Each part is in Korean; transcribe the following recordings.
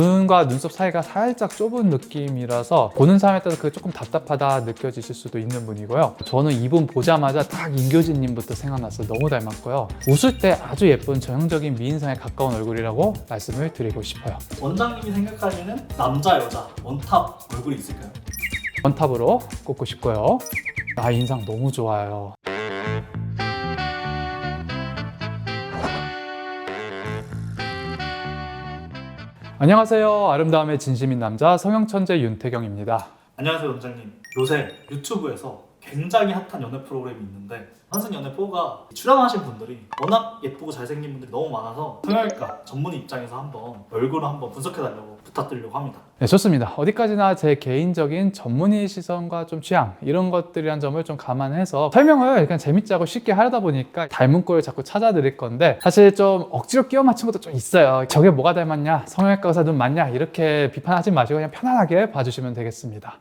눈과 눈썹 사이가 살짝 좁은 느낌이라서 보는 사람에 따라서 그게 조금 답답하다 느껴지실 수도 있는 분이고요. 저는 이분 보자마자 딱 임교진님부터 생각났어요. 너무 닮았고요. 웃을 때 아주 예쁜 전형적인 미인상에 가까운 얼굴이라고 말씀을 드리고 싶어요. 원장님이 생각하시는 남자, 여자 원탑 얼굴이 있을까요? 원탑으로 꼽고 싶고요. 나 인상 너무 좋아요. 안녕하세요. 아름다움의 진심인 남자 성형천재 윤태경입니다. 안녕하세요 원장님. 요새 유튜브에서 굉장히 핫한 연애 프로그램이 있는데 환승연애4가 출연하신 분들이 워낙 예쁘고 잘생긴 분들이 너무 많아서 성형외과 전문 입장에서 한번 얼굴을 한번 분석해달라고 부탁드리려고 합니다. 네, 좋습니다. 어디까지나 제 개인적인 전문의 시선과 좀 취향 이런 것들이란 점을 좀 감안해서 설명을 그냥 재밌자고 쉽게 하려다 보니까 닮은 꼴을 자꾸 찾아드릴 건데 사실 좀 억지로 끼워 맞춘 것도 좀 있어요. 저게 뭐가 닮았냐? 성형외과 의사 눈 맞냐? 이렇게 비판하지 마시고 그냥 편안하게 봐주시면 되겠습니다.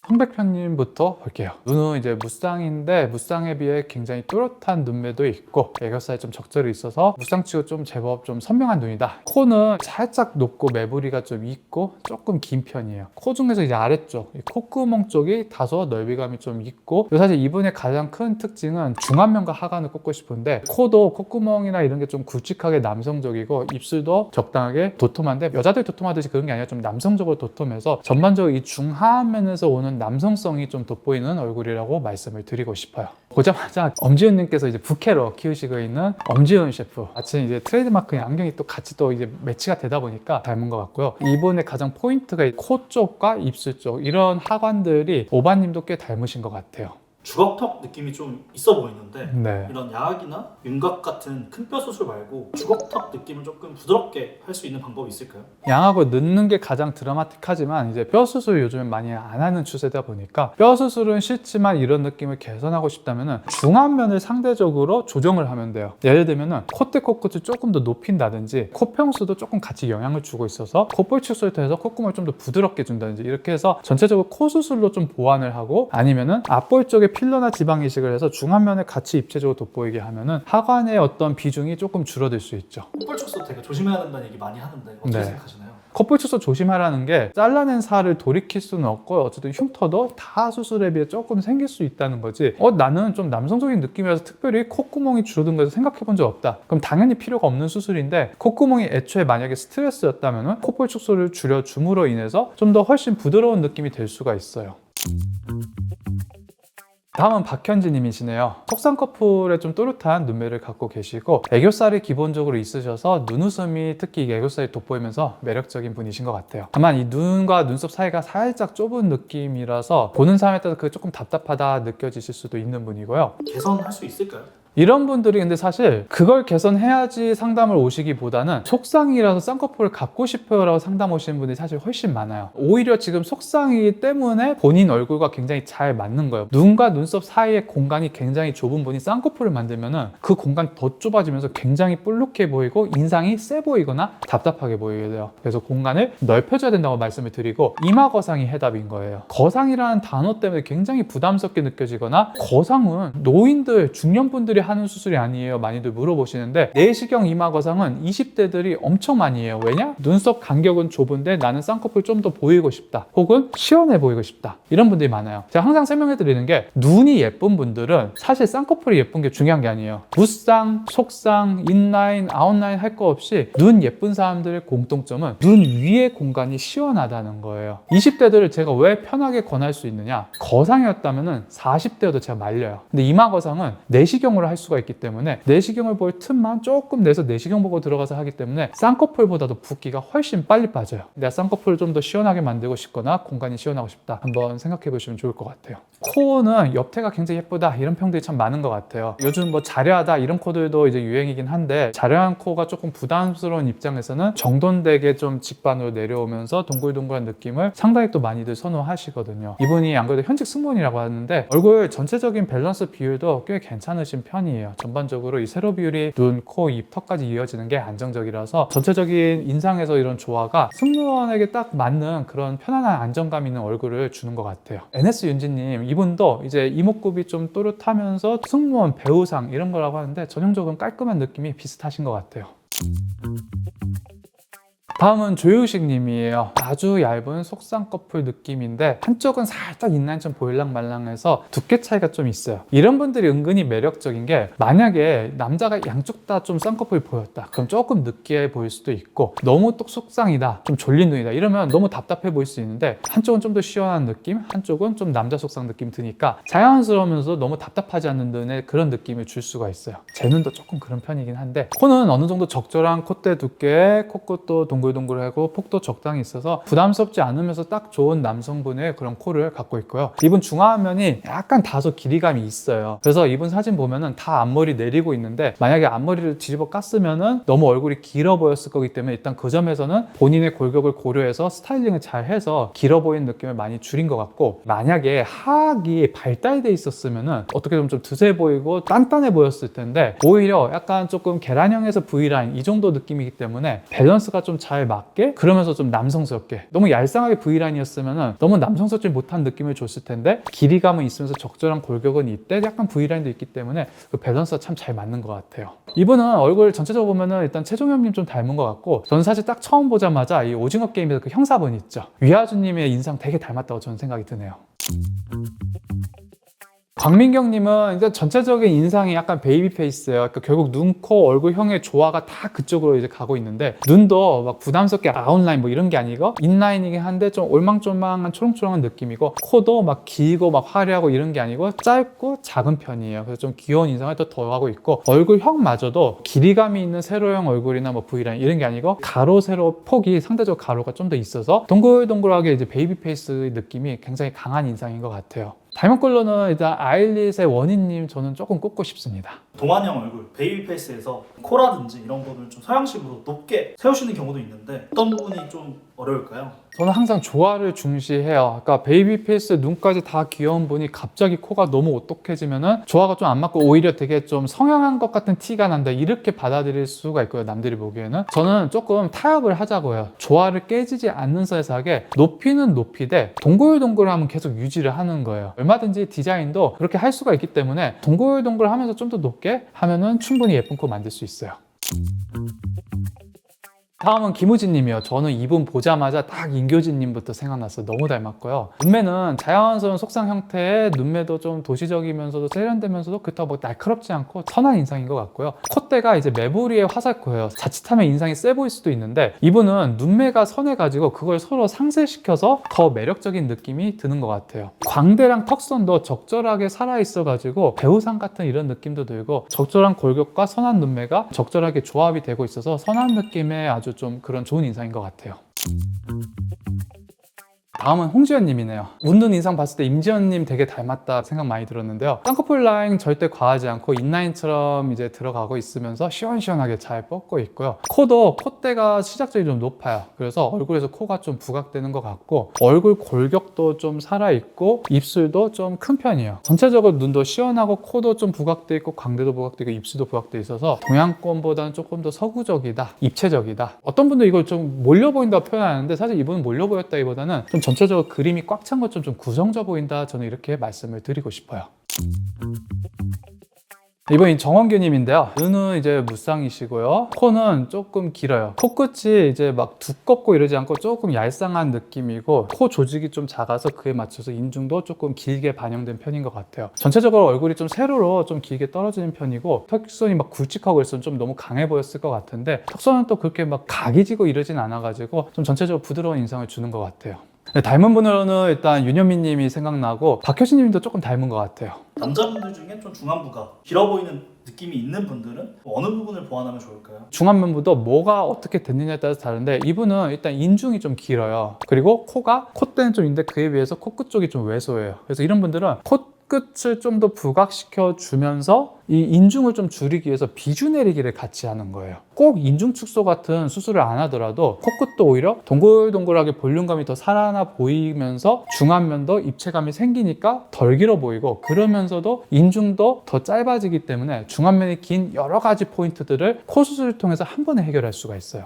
홍백현님부터 볼게요. 눈은 이제 무쌍인데 무쌍에 비해 굉장히 뚜렷한 눈매도 있고 애교살이 좀 적절히 있어서 무쌍치고 좀 제법 좀 선명한 눈이다. 코는 살짝 높고 매부리가 좀 있고 조금 긴 편이에요. 코 중에서 이제 아래쪽 이 콧구멍 쪽이 다소 넓이감이 좀 있고 사실 이분의 가장 큰 특징은 중안면과 하관을 꼽고 싶은데 코도 콧구멍이나 이런 게 좀 굵직하게 남성적이고 입술도 적당하게 도톰한데 여자들 도톰하듯이 그런 게 아니라 좀 남성적으로 도톰해서 전반적으로 이 중하면에서 오는 남성성이 좀 돋보이는 얼굴이라고 말씀을 드리고 싶어요. 보자마자 엄지훈님께서 이제 부캐로 키우시고 있는 엄지훈 셰프 마침 이제 트레이드마크의 안경이 또 같이 또 이제 매치가 되다 보니까 닮은 것 같고요. 이분의 가장 포인트가 코 쪽과 입술 쪽 이런 하관들이 오바님도 꽤 닮으신 것 같아요. 주걱턱 느낌이 좀 있어 보이는데 네. 이런 야학이나 윤곽 같은 큰 뼈 수술 말고 주걱턱 느낌을 조금 부드럽게 할 수 있는 방법이 있을까요? 양하고 넣는 게 가장 드라마틱하지만 이제 뼈 수술 요즘엔 많이 안 하는 추세다 보니까 뼈 수술은 싫지만 이런 느낌을 개선하고 싶다면 중안면을 상대적으로 조정을 하면 돼요. 예를 들면 콧대 코끝을 조금 더 높인다든지 코평수도 조금 같이 영향을 주고 있어서 콧볼 축소를 해서 콧구멍을 좀 더 부드럽게 준다든지 이렇게 해서 전체적으로 코 수술로 좀 보완을 하고 아니면은 앞볼 쪽에 필러나 지방 이식을 해서 중안면을 같이 입체적으로 돋보이게 하면은 하관의 어떤 비중이 조금 줄어들 수 있죠. 콧볼 축소 되게 조심해야 된다는 얘기 많이 하는데 어떻게 네. 생각하시나요? 콧볼 축소 조심하라는 게 잘라낸 살을 돌이킬 수는 없고 어쨌든 흉터도 다 수술에 비해 조금 생길 수 있다는 거지 나는 좀 남성적인 느낌이라서 특별히 콧구멍이 줄어든 거에서 생각해 본 적 없다. 그럼 당연히 필요가 없는 수술인데 콧구멍이 애초에 만약에 스트레스였다면 콧볼 축소를 줄여줌으로 인해서 좀 더 훨씬 부드러운 느낌이 될 수가 있어요. 다음은 박현지 님이시네요. 속쌍꺼풀에 좀 또렷한 눈매를 갖고 계시고 애교살이 기본적으로 있으셔서 눈웃음이 특히 애교살이 돋보이면서 매력적인 분이신 것 같아요. 다만 이 눈과 눈썹 사이가 살짝 좁은 느낌이라서 보는 사람에 따라서 그게 조금 답답하다 느껴지실 수도 있는 분이고요. 개선할 수 있을까요? 이런 분들이 근데 사실 그걸 개선해야지 상담을 오시기보다는 속쌍이라서 쌍꺼풀을 갖고 싶어요 라고 상담 오시는 분들이 사실 훨씬 많아요. 오히려 지금 속쌍이기 때문에 본인 얼굴과 굉장히 잘 맞는 거예요. 눈과 눈썹 사이의 공간이 굉장히 좁은 분이 쌍꺼풀을 만들면은 그 공간이 더 좁아지면서 굉장히 볼록해 보이고 인상이 세 보이거나 답답하게 보이게 돼요. 그래서 공간을 넓혀줘야 된다고 말씀을 드리고 이마거상이 해답인 거예요. 거상이라는 단어 때문에 굉장히 부담스럽게 느껴지거나 거상은 노인들, 중년분들이 하는 수술이 아니에요. 많이들 물어보시는데 내시경 이마거상은 20대들이 엄청 많이 해요. 왜냐? 눈썹 간격은 좁은데 나는 쌍꺼풀 좀 더 보이고 싶다. 혹은 시원해 보이고 싶다. 이런 분들이 많아요. 제가 항상 설명해 드리는 게 눈이 예쁜 분들은 사실 쌍꺼풀이 예쁜 게 중요한 게 아니에요. 무쌍, 속쌍, 인라인, 아웃라인 할 거 없이 눈 예쁜 사람들의 공통점은 눈 위의 공간이 시원하다는 거예요. 20대들을 제가 왜 편하게 권할 수 있느냐? 거상이었다면 40대여도 제가 말려요. 근데 이마거상은 내시경으로 할 수가 있기 때문에 내시경을 볼 틈만 조금 내서 내시경 보고 들어가서 하기 때문에 쌍꺼풀보다도 붓기가 훨씬 빨리 빠져요. 내가 쌍꺼풀을 좀 더 시원하게 만들고 싶거나 공간이 시원하고 싶다 한번 생각해 보시면 좋을 것 같아요. 코는 옆태가 굉장히 예쁘다 이런 평들이 참 많은 것 같아요. 요즘 뭐 자려하다 이런 코들도 이제 유행이긴 한데 자려한 코가 조금 부담스러운 입장에서는 정돈되게 좀 직반으로 내려오면서 동글동글한 느낌을 상당히 또 많이들 선호하시거든요. 이분이 안 그래도 현직 승무원이라고 하는데 얼굴 전체적인 밸런스 비율도 꽤 괜찮으신 편이에요. 전반적으로 이 세로 비율이 눈, 코, 입, 턱까지 이어지는 게 안정적이라서 전체적인 인상에서 이런 조화가 승무원에게 딱 맞는 그런 편안한 안정감 있는 얼굴을 주는 것 같아요. NS 윤지님 이분도 이제 이목구비 좀 또렷하면서 승무원, 배우상 이런 거라고 하는데 전형적으로 깔끔한 느낌이 비슷하신 것 같아요. 다음은 조유식 님이에요. 아주 얇은 속쌍꺼풀 느낌인데 한쪽은 살짝 인라인처럼 보일랑말랑해서 두께 차이가 좀 있어요. 이런 분들이 은근히 매력적인 게, 만약에 남자가 양쪽 다 좀 쌍꺼풀이 보였다, 그럼 조금 느끼해 보일 수도 있고, 너무 똑 속쌍이다, 좀 졸린 눈이다 이러면 너무 답답해 보일 수 있는데, 한쪽은 좀 더 시원한 느낌, 한쪽은 좀 남자 속쌍 느낌 드니까 자연스러우면서 너무 답답하지 않는 눈에 그런 느낌을 줄 수가 있어요. 제 눈도 조금 그런 편이긴 한데, 코는 어느 정도 적절한 콧대 두께, 코끝도 동글동글하고 폭도 적당히 있어서 부담스럽지 않으면서 딱 좋은 남성분의 그런 코를 갖고 있고요. 이분 중화면이 약간 다소 길이감이 있어요. 그래서 이분 사진 보면은 다 앞머리 내리고 있는데, 만약에 앞머리를 뒤집어 깠으면은 너무 얼굴이 길어 보였을 거기 때문에 일단 그 점에서는 본인의 골격을 고려해서 스타일링을 잘 해서 길어 보이는 느낌을 많이 줄인 것 같고, 만약에 하악이 발달돼 있었으면은 어떻게 보면 좀 드세 보이고 단단해 보였을 텐데, 오히려 약간 조금 계란형에서 V라인 이 정도 느낌이기 때문에 밸런스가 좀 잘 맞게, 그러면서 좀 남성스럽게, 너무 얄쌍하게 V라인이었으면 너무 남성스럽지 못한 느낌을 줬을 텐데, 길이감은 있으면서 적절한 골격은 이때 약간 V라인도 있기 때문에 그 밸런스가 참 잘 맞는 것 같아요. 이분은 얼굴 전체적으로 보면은 일단 최종현님 좀 닮은 것 같고, 저는 사실 딱 처음 보자마자 이 오징어 게임에서 그 형사분 있죠, 위아주님의 인상 되게 닮았다고 저는 생각이 드네요. 광민경님은 이제 전체적인 인상이 약간 베이비 페이스예요. 그러니까 결국 눈, 코, 얼굴형의 조화가 다 그쪽으로 이제 가고 있는데, 눈도 막 부담스럽게 아웃라인 뭐 이런 게 아니고 인라인이긴 한데 좀 올망졸망한 초롱초롱한 느낌이고, 코도 막 길고 막 화려하고 이런 게 아니고 짧고 작은 편이에요. 그래서 좀 귀여운 인상을 또 더하고 있고, 얼굴형마저도 길이감이 있는 세로형 얼굴이나 뭐 V라인 이런 게 아니고 가로 세로 폭이 상대적으로 가로가 좀 더 있어서 동글동글하게 이제 베이비 페이스의 느낌이 굉장히 강한 인상인 것 같아요. 닮은 걸로는 일단 아일릿의 원희님 저는 조금 꼽고 싶습니다. 동안형 얼굴, 베이비 페이스에서 코라든지 이런 거를 좀 서양식으로 높게 세우시는 경우도 있는데, 어떤 부분이 좀 어려울까요? 저는 항상 조화를 중시해요. 그러니까 베이비 페이스 눈까지 다 귀여운 분이 갑자기 코가 너무 오똑해지면은 조화가 좀 안 맞고 오히려 되게 좀 성형한 것 같은 티가 난다, 이렇게 받아들일 수가 있고요. 남들이 보기에는. 저는 조금 타협을 하자고요. 조화를 깨지지 않는 선에서 하게 높이는 높이되 동글동글하면 계속 유지를 하는 거예요. 얼마든지 디자인도 그렇게 할 수가 있기 때문에 동글동글하면서 좀 더 높게 하면은 충분히 예쁜 코 만들 수 있어요. 다음은 김우진님이요. 저는 이분 보자마자 딱 인교진님부터 생각났어요. 너무 닮았고요. 눈매는 자연스러운 속상 형태의 눈매도 좀 도시적이면서도 세련되면서도 그렇다고 뭐 날카롭지 않고 선한 인상인 것 같고요. 콧대가 이제 매부리의 화살코예요. 자칫하면 인상이 세 보일 수도 있는데, 이분은 눈매가 선해가지고 그걸 서로 상쇄시켜서 더 매력적인 느낌이 드는 것 같아요. 광대랑 턱선도 적절하게 살아있어가지고 배우상 같은 이런 느낌도 들고, 적절한 골격과 선한 눈매가 적절하게 조합이 되고 있어서 선한 느낌의 아주 좀 그런 좋은 인상인 것 같아요. 다음은 홍지연님이네요. 웃는 인상 봤을 때 임지연님 되게 닮았다 생각 많이 들었는데요. 쌍꺼풀 라인 절대 과하지 않고 인라인처럼 이제 들어가고 있으면서 시원시원하게 잘 뻗고 있고요. 코도 콧대가 시작점이 좀 높아요. 그래서 얼굴에서 코가 좀 부각되는 것 같고, 얼굴 골격도 좀 살아있고 입술도 좀 큰 편이에요. 전체적으로 눈도 시원하고 코도 좀 부각돼 있고 광대도 부각되고 입술도 부각돼 있어서 동양권보다는 조금 더 서구적이다, 입체적이다. 어떤 분도 이걸 좀 몰려 보인다고 표현하는데, 사실 이분은 몰려 보였다기보다는 좀 전체적으로 그림이 꽉 찬 것처럼 좀 구성져 보인다, 저는 이렇게 말씀을 드리고 싶어요. 이번엔 정원규님인데요. 눈은 이제 무쌍이시고요. 코는 조금 길어요. 코끝이 이제 막 두껍고 이러지 않고 조금 얄쌍한 느낌이고, 코 조직이 좀 작아서 그에 맞춰서 인중도 조금 길게 반영된 편인 것 같아요. 전체적으로 얼굴이 좀 세로로 좀 길게 떨어지는 편이고, 턱선이 막 굵직하고 그래서 좀 너무 강해 보였을 것 같은데, 턱선은 또 그렇게 막 각이 지고 이러진 않아가지고 좀 전체적으로 부드러운 인상을 주는 것 같아요. 닮은 분으로는 일단 윤현미 님이 생각나고, 박효신 님도 조금 닮은 것 같아요. 남자분들 중에 좀 중안부가 길어 보이는 느낌이 있는 분들은 어느 부분을 보완하면 좋을까요? 중안면부도 뭐가 어떻게 됐느냐에 따라서 다른데, 이분은 일단 인중이 좀 길어요. 그리고 코가, 콧대는 좀 있는데 그에 비해서 코끝 쪽이 좀 왜소해요. 그래서 이런 분들은 코끝을 좀 더 부각시켜 주면서 이 인중을 좀 줄이기 위해서 비주 내리기를 같이 하는 거예요. 꼭 인중 축소 같은 수술을 안 하더라도 코끝도 오히려 동글동글하게 볼륨감이 더 살아나 보이면서 중안면도 입체감이 생기니까 덜 길어 보이고, 그러면서도 인중도 더 짧아지기 때문에 중안면이 긴 여러 가지 포인트들을 코 수술을 통해서 한 번에 해결할 수가 있어요.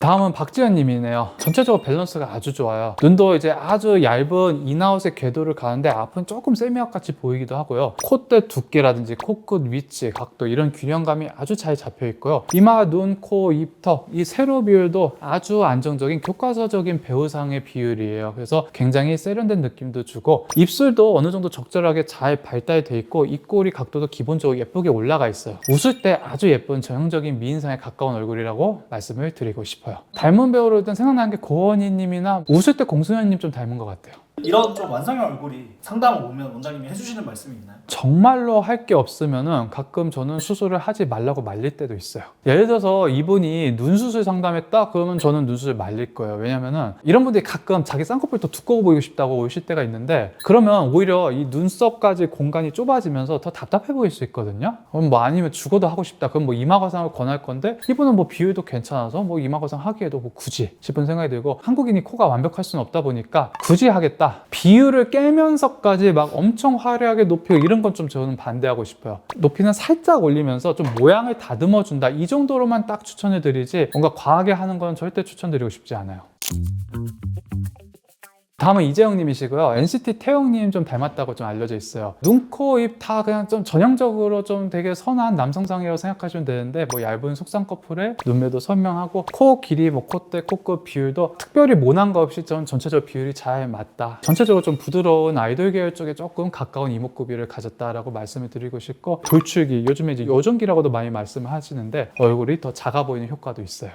다음은 박지현님이네요. 전체적으로 밸런스가 아주 좋아요. 눈도 이제 아주 얇은 인아웃의 궤도를 가는데 앞은 조금 세미압 같이 보이기도 하고요. 콧대 두께라든지 코끝 위치, 각도 이런 균형감이 아주 잘 잡혀 있고요. 이마, 눈, 코, 입, 턱 이 세로 비율도 아주 안정적인 교과서적인 배우상의 비율이에요. 그래서 굉장히 세련된 느낌도 주고 입술도 어느 정도 적절하게 잘 발달돼 있고 입꼬리 각도도 기본적으로 예쁘게 올라가 있어요. 웃을 때 아주 예쁜 전형적인 미인상에 가까운 얼굴이라고 말씀을 드리고 싶어요. 닮은 배우로 일단 생각나는 게 고원희 님이나 웃을 때 공승현 님 좀 닮은 것 같아요. 이런 좀 완성형 얼굴이 상담을 오면 원장님이 해주시는 말씀이 있나요? 정말로 할 게 없으면은 가끔 저는 수술을 하지 말라고 말릴 때도 있어요. 예를 들어서 이분이 눈 수술 상담했다? 그러면 저는 눈 수술 말릴 거예요. 왜냐면은 이런 분들이 가끔 자기 쌍꺼풀 더 두꺼워 보이고 싶다고 오실 때가 있는데 그러면 오히려 이 눈썹까지 공간이 좁아지면서 더 답답해 보일 수 있거든요. 그럼 뭐 아니면 죽어도 하고 싶다. 그럼 뭐 이마거상을 권할 건데 이분은 뭐 비율도 괜찮아서 뭐 이마거상 하기에도 뭐 굳이 싶은 생각이 들고 한국인이 코가 완벽할 수는 없다 보니까 굳이 하겠다. 비율을 깨면서까지 막 엄청 화려하게 높이고 이런 건 좀 저는 반대하고 싶어요. 높이는 살짝 올리면서 좀 모양을 다듬어 준다. 이 정도로만 딱 추천해 드리지 뭔가 과하게 하는 건 절대 추천드리고 싶지 않아요. 다음은 이재영 님이시고요. NCT 태영 님 좀 닮았다고 좀 알려져 있어요. 눈, 코, 입 다 그냥 좀 전형적으로 좀 되게 선한 남성상이라고 생각하시면 되는데 뭐 얇은 속쌍꺼풀에 눈매도 선명하고 코 길이, 뭐 콧대, 코끝 비율도 특별히 모난 거 없이 전 전체적으로 비율이 잘 맞다. 전체적으로 좀 부드러운 아이돌 계열 쪽에 조금 가까운 이목구비를 가졌다라고 말씀을 드리고 싶고 돌출기, 요즘에 이제 요정기라고도 많이 말씀을 하시는데 얼굴이 더 작아 보이는 효과도 있어요.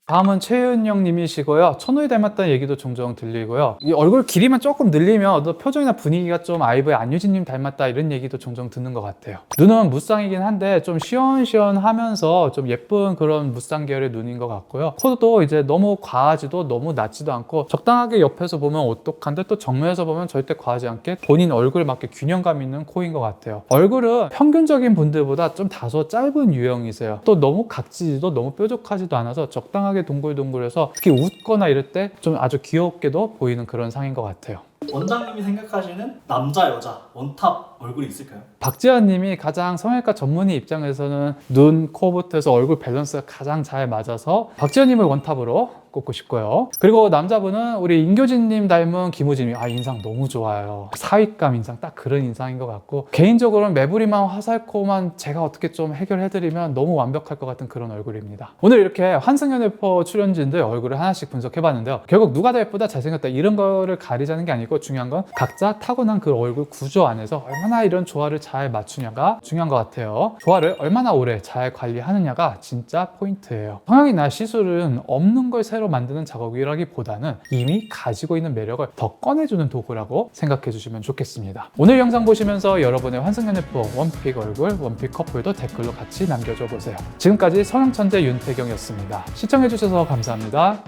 다음은 최은영 님이시고요. 천우희 닮았다는 얘기도 종종 들리고요. 이 얼굴 길이만 조금 늘리면 또 표정이나 분위기가 좀 아이브의 안유진 님 닮았다 이런 얘기도 종종 듣는 것 같아요. 눈은 무쌍이긴 한데 좀 시원시원하면서 좀 예쁜 그런 무쌍 계열의 눈인 것 같고요. 코도 이제 너무 과하지도 너무 낮지도 않고 적당하게 옆에서 보면 오똑한데 또 정면에서 보면 절대 과하지 않게 본인 얼굴에 맞게 균형감 있는 코인 것 같아요. 얼굴은 평균적인 분들보다 좀 다소 짧은 유형이세요. 또 너무 각지지도 너무 뾰족하지도 않아서 적당하게 동글동글해서 특히 웃거나 이럴 때 좀 아주 귀엽게도 보이는 그런 상인 것 같아요. 원장님이 생각하시는 남자, 여자 원탑 얼굴이 있을까요? 박지현 님이 가장 성형외과 전문의 입장에서는 눈, 코부터 해서 얼굴 밸런스가 가장 잘 맞아서 박지현 님을 원탑으로 꼽고 싶고요. 그리고 남자분은 우리 인교진 님 닮은 김우진 님. 인상 너무 좋아요. 사윗감 인상 딱 그런 인상인 것 같고 개인적으로는 매부리만 화살코만 제가 어떻게 좀 해결해드리면 너무 완벽할 것 같은 그런 얼굴입니다. 오늘 이렇게 환승연예포 출연진들 얼굴을 하나씩 분석해봤는데요. 결국 누가 더 예쁘다 잘생겼다 이런 거를 가리자는 게 아니고 중요한 건 각자 타고난 그 얼굴 구조 안에서 얼마나 이런 조화를 잘 맞추냐가 중요한 것 같아요. 조화를 얼마나 오래 잘 관리하느냐가 진짜 포인트예요. 성형이나 시술은 없는 걸 새로 만드는 작업이라기보다는 이미 가지고 있는 매력을 더 꺼내주는 도구라고 생각해 주시면 좋겠습니다. 오늘 영상 보시면서 여러분의 환승연예포 원픽 얼굴, 원픽 커플도 댓글로 같이 남겨줘 보세요. 지금까지 성형천재 윤태경이었습니다. 시청해 주셔서 감사합니다.